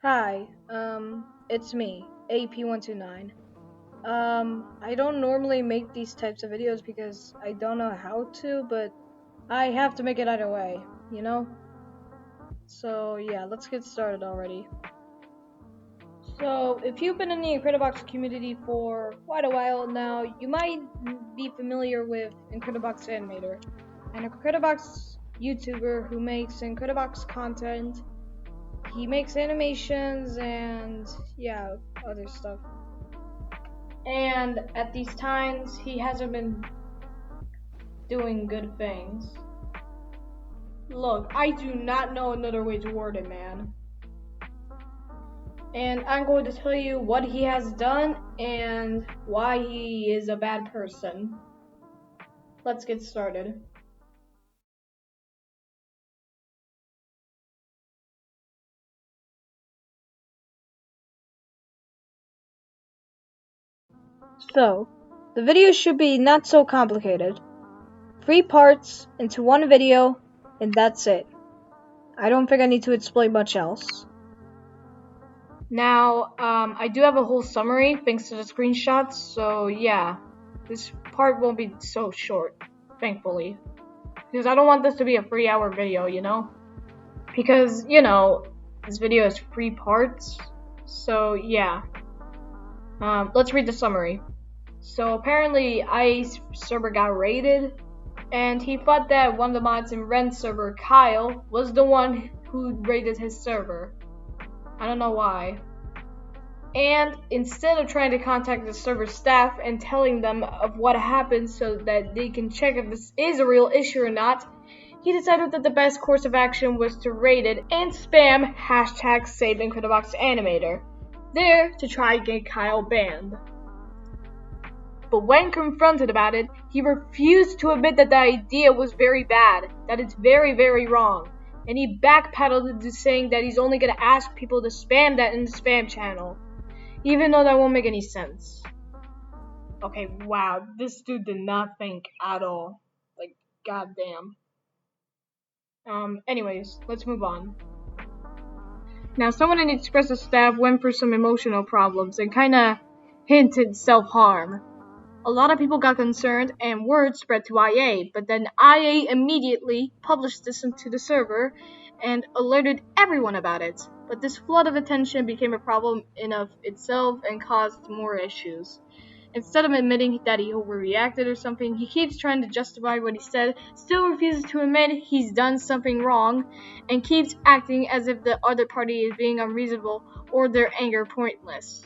Hi, it's me, AP129. I don't normally make these types of videos because I don't know how to, but I have to make it either way, you know? So yeah, let's get started already. So, if you've been in the Incredibox community for quite a while now, you might be familiar with Incredibox Animator, an Incredibox YouTuber who makes Incredibox content. He makes animations and, yeah, other stuff. And at these times, he hasn't been doing good things. Look, I do not know another way to word it, man. And I'm going to tell you what he has done and why he is a bad person. Let's get started. So, the video should be not so complicated. 3 parts into one video, and that's it. I don't think I need to explain much else. Now, I do have a whole summary thanks to the screenshots, so yeah, this part won't be so short, thankfully. Because I don't want this to be a 3-hour video, you know? Because, you know, this video is 3 parts, so yeah. Let's read the summary. So apparently, IA's server got raided, and he thought that one of the mods in Ren's server, Kyle, was the one who raided his server. I don't know why. And instead of trying to contact the server staff and telling them of what happened so that they can check if this is a real issue or not, he decided that the best course of action was to raid it and spam #SaveIncrediboxAnimator there to try and get Kyle banned. But when confronted about it, he refused to admit that the idea was very bad, that it's very, very wrong. And he backpedaled into saying that he's only going to ask people to spam that in the spam channel. Even though that won't make any sense. Okay, wow, this dude did not think at all. Like, goddamn. Anyways, let's move on. Now, someone in the Expressive staff went through some emotional problems and kinda hinted self-harm. A lot of people got concerned and word spread to IA, but then IA immediately published this into the server and alerted everyone about it. But this flood of attention became a problem in of itself and caused more issues. Instead of admitting that he overreacted or something, he keeps trying to justify what he said, still refuses to admit he's done something wrong, and keeps acting as if the other party is being unreasonable or their anger pointless.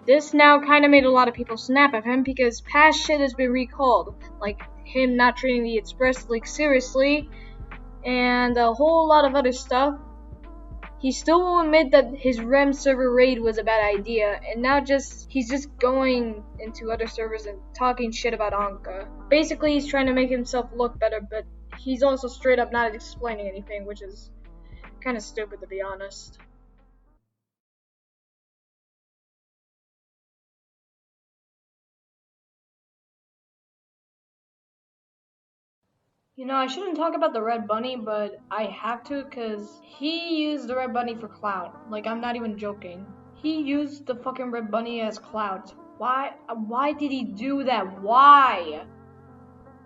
This now kind of made a lot of people snap at him because past shit has been recalled, like him not treating the Express League seriously, and a whole lot of other stuff. He still won't admit that his REM server raid was a bad idea, and now he's just going into other servers and talking shit about Anka. Basically, he's trying to make himself look better, but he's also straight up not explaining anything, which is kind of stupid to be honest. You know, I shouldn't talk about the Red Bunny, but I have to because he used the Red Bunny for clout. Like, I'm not even joking. He used the fucking Red Bunny as clout. Why did he do that? Why?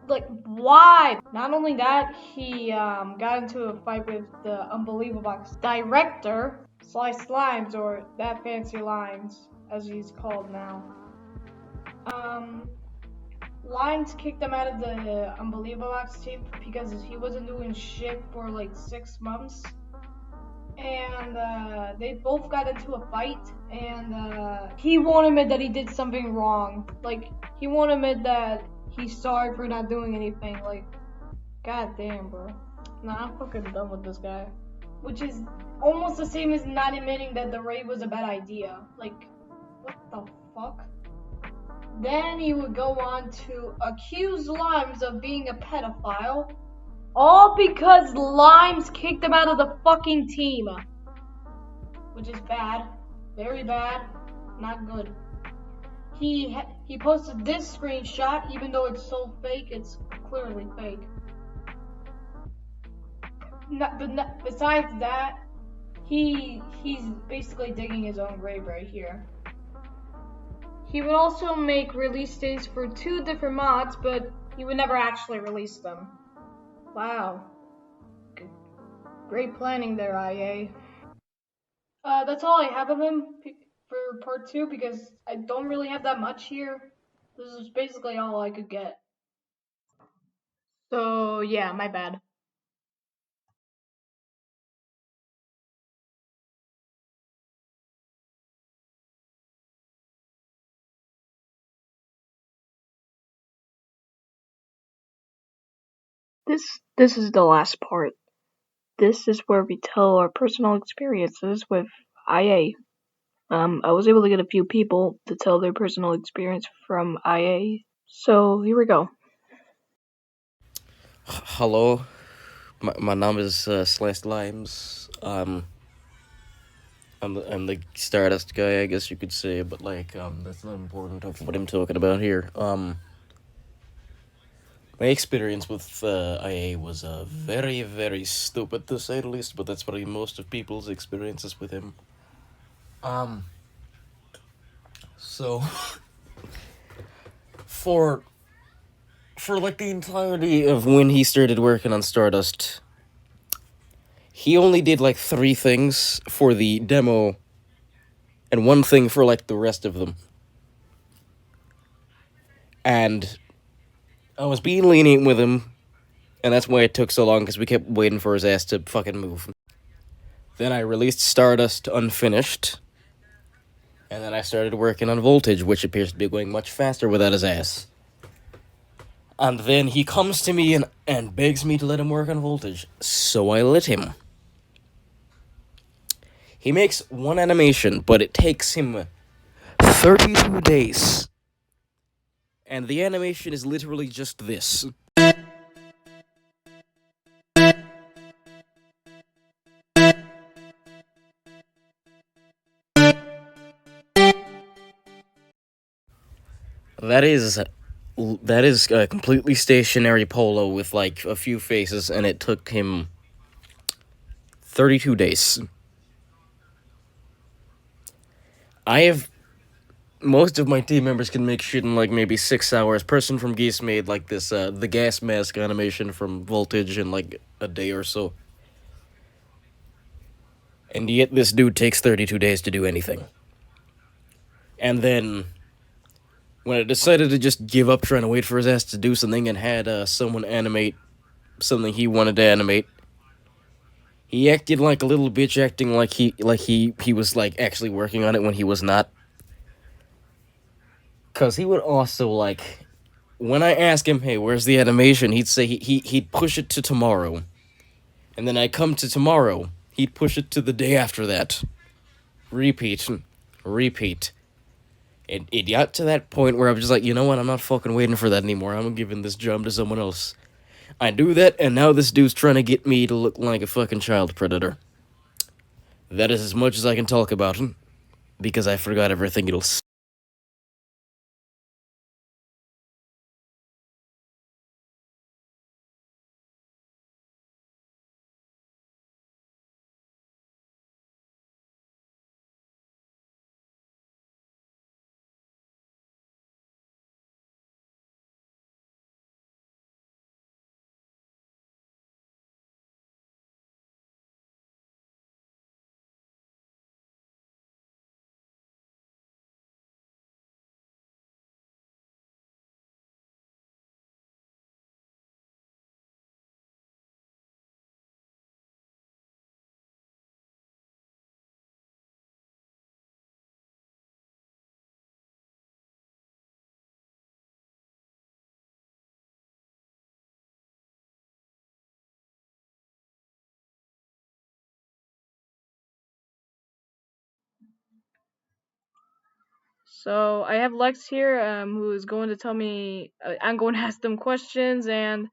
Like, why? Not only that, he got into a fight with the Unbelievable director, Sly Slimes, or That Fancy Lines, as he's called now. Lions kicked him out of the Unbelievable team because he wasn't doing shit for like 6 months. And they both got into a fight, and he won't admit that he did something wrong. Like, he won't admit that he's sorry for not doing anything. Like, goddamn, bro. Nah, I'm fucking done with this guy. Which is almost the same as not admitting that the raid was a bad idea. Like, what the fuck? Then he would go on to accuse Limes of being a pedophile, all because Limes kicked him out of the fucking team. Which is bad. Very bad. Not good. He posted this screenshot, even though it's so fake, it's clearly fake. Besides that, He's basically digging his own grave right here. He would also make release dates for 2 different mods, but he would never actually release them. Wow. Great planning there, IA. That's all I have of him for part 2 because I don't really have that much here. This is basically all I could get. So, yeah, my bad. This is the last part. This is where we tell our personal experiences with IA. I was able to get a few people to tell their personal experience from IA. So here we go. Hello, my name is Celeste Limes. I'm the Stardust guy, I guess you could say, but that's not important of what I'm talking about here. My experience with IA was very very stupid to say the least, but that's probably most of people's experiences with him. Um, so for for like the entirety of when he started working on Stardust, he only did like 3 things for the demo and 1 thing for like the rest of them. And I was being lenient with him, and that's why it took so long, because we kept waiting for his ass to fucking move. Then I released Stardust unfinished, and then I started working on Voltage, which appears to be going much faster without his ass. And then he comes to me and begs me to let him work on Voltage, so I let him. He makes 1 animation, but it takes him 32 days. And the animation is literally just this. That is a completely stationary polo with like a few faces, and it took him 32 days. I have most of my team members can make shit in like maybe 6 hours. Person from Geese made like this the gas mask animation from Voltage in like a day or so. And yet this dude takes 32 days to do anything. And then when I decided to just give up trying to wait for his ass to do something and had someone animate something he wanted to animate, he acted like a little bitch, acting like he was like actually working on it when he was not. Cause he would also like, when I ask him, hey, where's the animation? He'd say he'd push it to tomorrow, and then I come to tomorrow, he'd push it to the day after that. Repeat, repeat. It got to that point where I was just like, you know what? I'm not fucking waiting for that anymore. I'm giving this job to someone else. I do that, and now this dude's trying to get me to look like a fucking child predator. That is as much as I can talk about him, because I forgot everything else. So I have Lex here, who is going to tell me. I'm going to ask them questions, and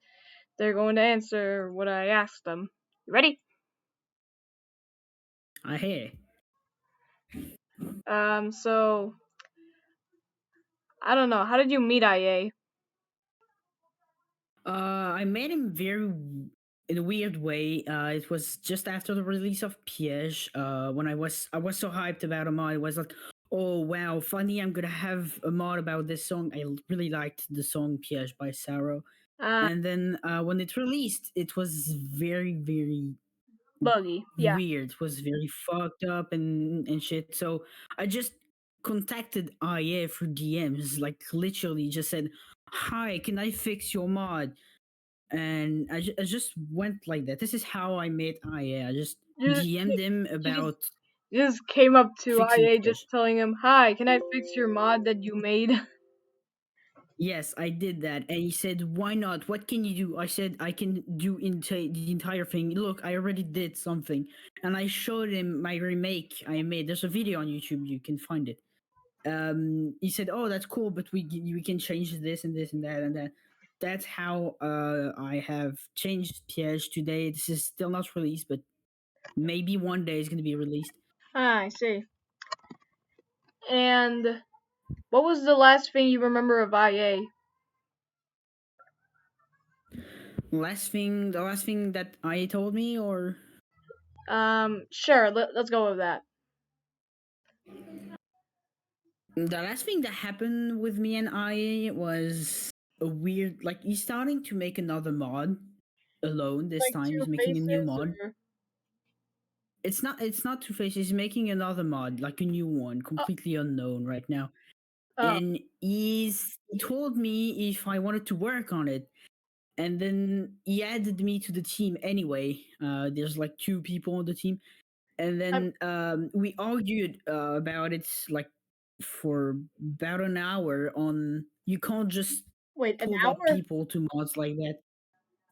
they're going to answer what I asked them. You ready? I hear. So I don't know. How did you meet IA? I met him very in a weird way. It was just after the release of Piège. When I was so hyped about a mod. I was like, oh wow, funny! I'm gonna have a mod about this song. I really liked the song Piège by Saro. Ah, And then when it released, it was very, very buggy. Yeah. weird. It was very fucked up and shit. So I just contacted IA for DMs, like literally just said, "Hi, can I fix your mod?" And I just went like that. This is how I met IA. I just You DM'd him you just about you just came up to fixing IA Pish. just telling him, "Hi, can I fix your mod that you made?" Yes, I did that. And he said, "Why not? What can you do?" I said, "I can do the entire thing. Look, I already did something." And I showed him my remake I made. There's a video on YouTube. You can find it. He said, "Oh, that's cool, but we can change this and this and that and that." That's how I have changed Piège today. This is still not released, but maybe one day it's going to be released. Ah, I see. And what was the last thing you remember of IA? The last thing that I told me, or Sure. Let's go with that. the last thing that happened with me and I was a weird. Like he's starting to make another mod alone. This Like time Two he's making a new Faces, mod. or It's not Two Face. He's making another mod, like a new one, oh, completely unknown right now. oh And he told me if I wanted to work on it, and then he added me to the team anyway. There's like two people on the team, and I, then we argued about it like for about an hour. On you can't just wait, an pull up hour? people to mods like that.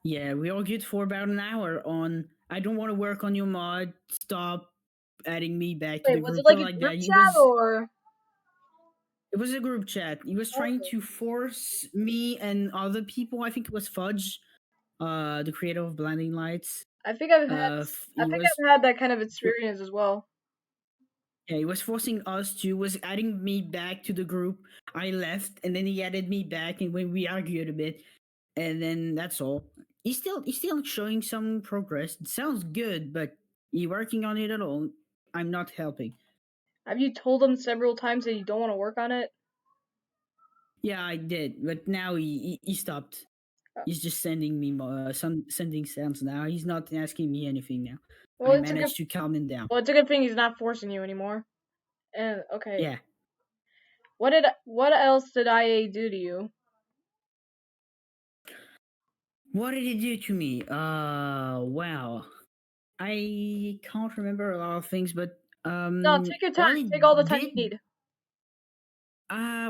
Yeah, we argued for about an hour on I don't want to work on your mod. Stop adding me back to Wait, the was it group. like Not a like group that. chat or? It was a group chat. He was trying Oh, to force me and other people. I think it was Fudge, the creator of Blinding Lights. I think I've had. I He think was I've had that kind of experience as well. yeah, he was forcing us to was adding me back to the group. I left, and then he added me back, and when we argued a bit, and then that's all. He's still showing some progress. It sounds good, but he working on it at all. I'm not helping. Have you told him several times that you don't want to work on it? Yeah, I did, but now he stopped. Uh, He's just sending me sending sounds now. He's not asking me anything now. Well, I it's a good. managed to calm him down. Well, it's a good thing he's not forcing you anymore. And okay, Yeah. what else did IA do to you? What did he do to me? Wow. I can't remember a lot of things, but No, take your time. all he Take all the time you did need.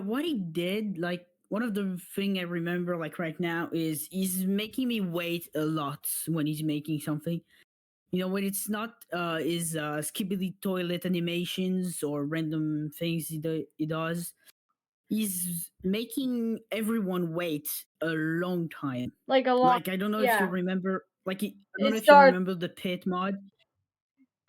what he did, like one of the thing I remember like right now is he's making me wait a lot when he's making something. You know, when it's not is skibbly toilet animations or random things he does. He's making everyone wait a long time. Like a lot. Like I don't know if you Yeah. remember, I don't It know if you starts. remember the Pit mod,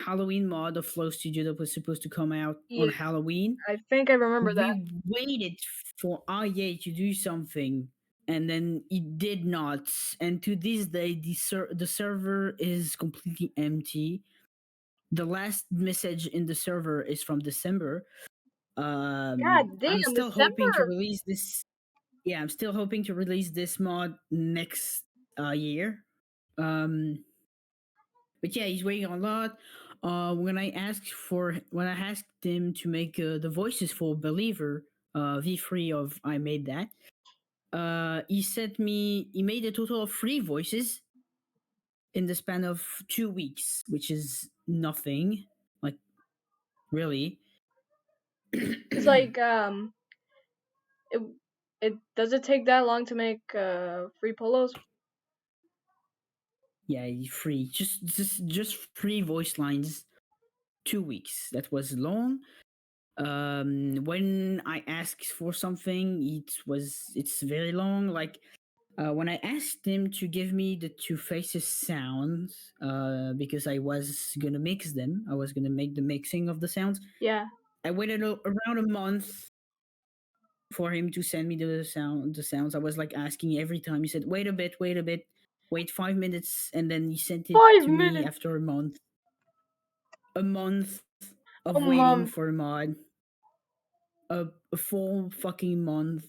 Halloween mod of Flow Studio that was supposed to come out on Yeah, Halloween. I think I remember that. We waited for IA to do something, and then it did not. And to this day, the server is completely empty. The last message in the server is from December. God I'm damn, still hoping to December. release this. Yeah, I'm still hoping to release this mod next year. Um, but yeah, he's waiting a lot. When I asked him to make the voices for Believer V3 of I made that, he made a total of 3 voices in the span of 2 weeks, which is nothing. Like really. It's like it it does it take that long to make free polos? Yeah, free. Just 3 voice lines. 2 weeks. That was long. When I asked for something, it's very long. Like when I asked him to give me the Two Faces sounds, because I was gonna mix them, I was gonna make the mixing of the sounds. Yeah. I waited around a month for him to send me the sounds. I was like asking every time. He said, "Wait a bit, wait a bit." wait 5 minutes, and then he sent it Five to me minutes. after a month. A month A of waiting month. for a mod. A full fucking month,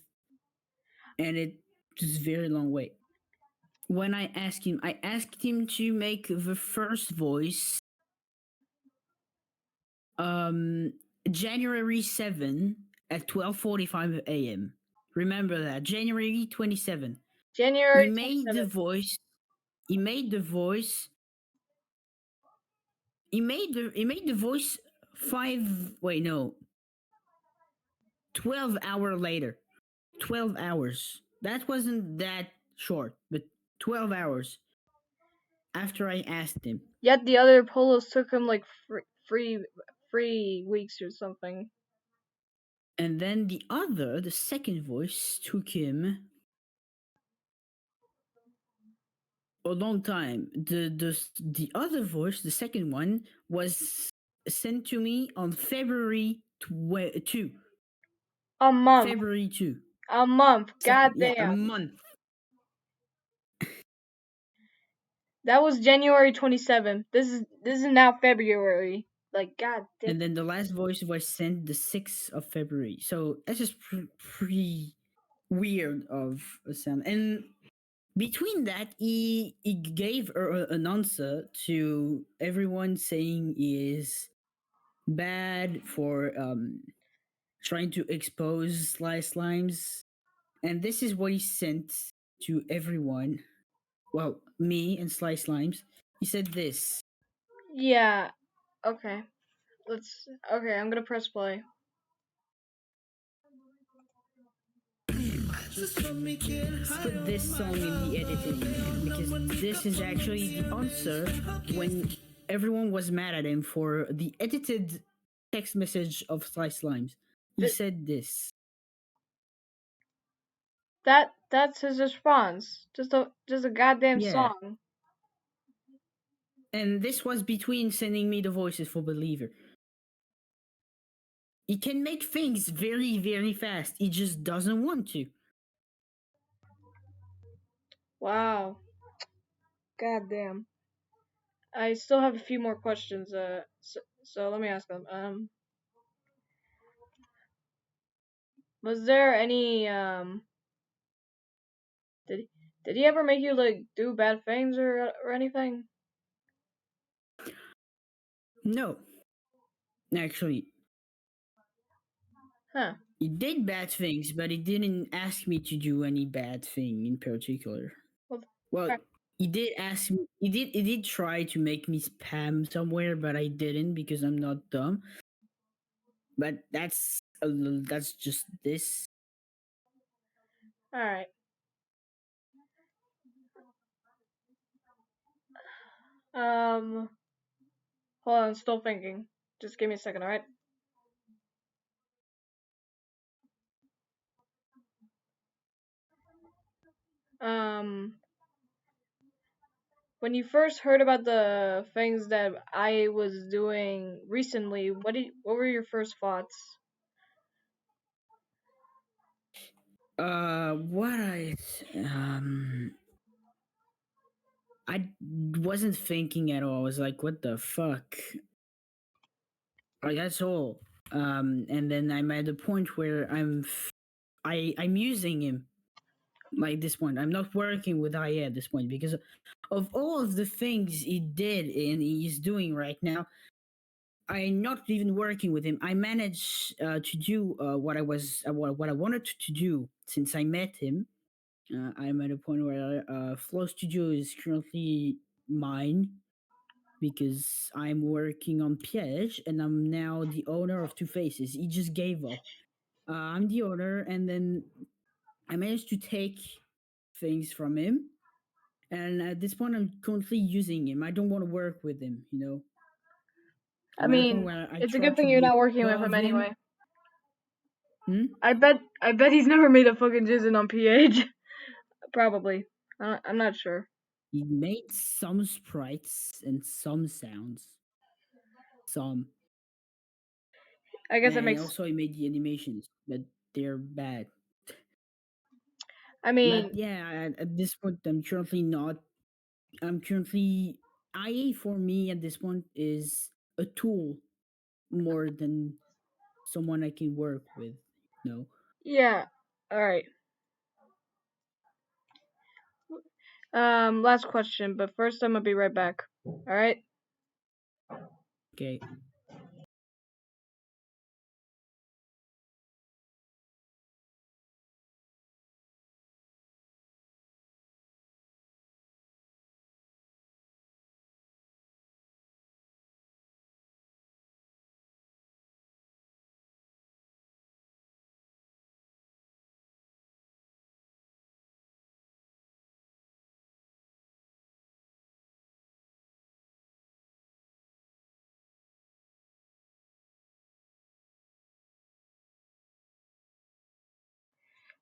and it was a very long wait. When I asked him to make the first voice um January 7 at 12:45 a.m. Remember that, January 27. He January made the 27th. voice. He made the voice. He made the voice 12 hour later. 12 hours. That wasn't that short, but 12 hours after I asked him. Yet the other polos took him like free weeks or something. And then the second voice took him a long time. The other voice, the second one, was sent to me on February 2. A month. February 2. A month. God Yeah, a damn. month. That was January 27th. This is now February. Like, god damn. And then the last voice was sent the 6th of February. So that's just pretty weird of a sound. And between that, he gave an answer to everyone saying he is bad for trying to expose slimes. And this is what he sent to everyone. Well, me and slimes. He said this. Yeah. Okay. Okay, I'm gonna press play. Put this song in the editing because this is actually the answer when everyone was mad at him for the edited text message of slimes. He Th- said this. that's his response. Just a goddamn Yeah. song. And this was between sending me the voices for Believer. He can make things very, very fast. He just doesn't want to. Wow. God damn. I still have a few more questions. So let me ask them. Was there any did did he ever make you like do bad things or anything? No. Actually, Huh. he did bad things, but he didn't ask me to do any bad thing in particular. Well, Well, alright. he did ask me. He did try to make me spam somewhere, but I didn't because I'm not dumb. But that's just this. All right. Hold on, still thinking. Just give me a second, all right? Um, when you first heard about the things that I was doing recently, what were your first thoughts? What um I wasn't thinking at all. I was like, what the fuck? Like that's all. And then I'm at the point where I'm using him. Like at this point, I'm not working with IA at this point because of all of the things he did and he's doing right now. I'm not even working with him. I managed to do what I wanted to do since I met him. I'm at a point where Flow Studio is currently mine because I'm working on Piège and I'm now the owner of Two Faces. He just gave up. I'm the owner, and then I managed to take things from him. And at this point, I'm currently using him. I don't want to work with him, you know? I I'm at a point mean, where I it's a try good to thing you're be not working with him above him. anyway. Hmm? I bet he's never made a fucking jizzin on PH. Probably. I'm not sure. He made some sprites and some sounds. Some. I guess it And makes. also, he made the animations, but they're bad. I But mean, yeah, at this point, I'm currently not I'm currently IA for me at this point is a tool more than someone I can work with. No. Yeah. All right. Last question, but first I'm gonna be right back. All right. Okay.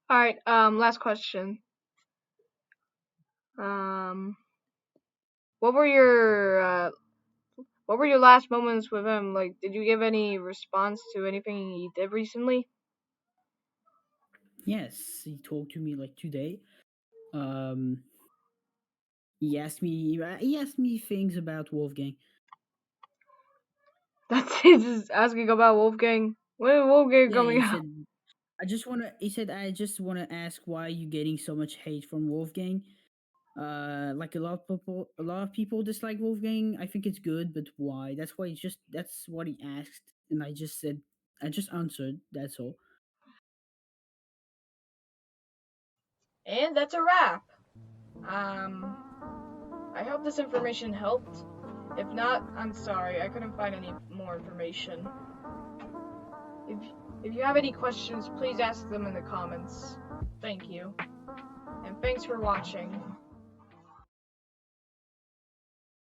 All right. Last question. Um, what were your last moments with him? Like, did you give any response to anything he did recently? Yes, he talked to me like today. Um, he asked me things about Wolfgang. That's it. Just asking about Wolfgang. When is Wolfgang Yeah, coming he out? said I just wanna ask why you getting so much hate from Wolfgang. Like a lot of people dislike Wolfgang. I think it's good, but why? That's what he asked, and I just answered. That's all. And that's a wrap. I hope this information helped. If not, I'm sorry. I couldn't find any more information. If if you have any questions, please ask them in the comments. Thank you. And thanks for watching.